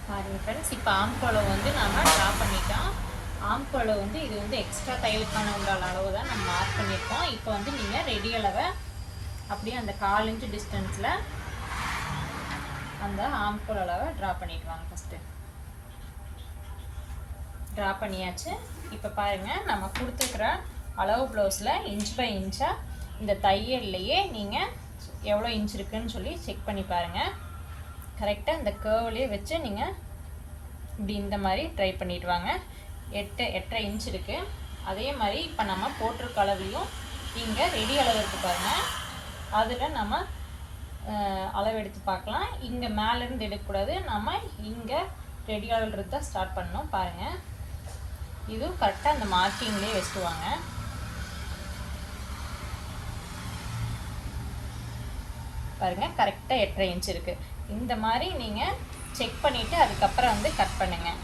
பாருங்கள் ஃப்ரெண்ட்ஸ், இப்போ ஆம்கோலை வந்து நம்ம ட்ரா பண்ணிட்டோம். ஆம்கோலை வந்து இது வந்து எக்ஸ்ட்ரா தையலுக்கான உண்டான அளவு தான் நம்ம மார்க் பண்ணியிருக்கோம். இப்போ வந்து நீங்கள் ரெடி அளவை அப்படியே அந்த 1/4 இன்ச் டிஸ்டன்ஸில் அந்த ஆம்கோல் அளவை ட்ரா பண்ணிட்டு வாங்க. ஃபஸ்ட்டு ட்ரா பண்ணியாச்சு. இப்போ பாருங்கள், நம்ம கொடுத்துருக்குற அளவு ப்ளவுஸில் இன்ச் பை இன்ச்சாக இந்த தையல்லையே நீங்கள் எவ்வளோ இன்ச் இருக்குதுன்னு சொல்லி செக் பண்ணி பாருங்கள். கரெக்டாக இந்த கேர்வ்லேயே வச்சு நீங்கள் இப்படி இந்த மாதிரி ட்ரை பண்ணிட்டு வாங்க. 8.5 இன்ச் இருக்குது. அதே மாதிரி இப்போ நம்ம போட்டிருக்க அளவுலையும் இங்கே ரெடி அளவு இருக்குது பாருங்கள். அதில் நம்ம அளவு எடுத்து பார்க்கலாம். இங்கே மேலேருந்து எடுக்கக்கூடாது, நம்ம இங்கே ரெடி அளவுன்றது தான் ஸ்டார்ட் பண்ணணும். பாருங்கள், இதுவும் கரெக்டாக அந்த மார்க்கிங்லேயே வச்சுக்குவாங்க. பாருங்கள், கரெக்டாக 8.5 இன்ச் இருக்குது. இந்த மாதிரி நீங்கள் செக் பண்ணிவிட்டு அதுக்கப்புறம் வந்து கட் பண்ணுங்கள்.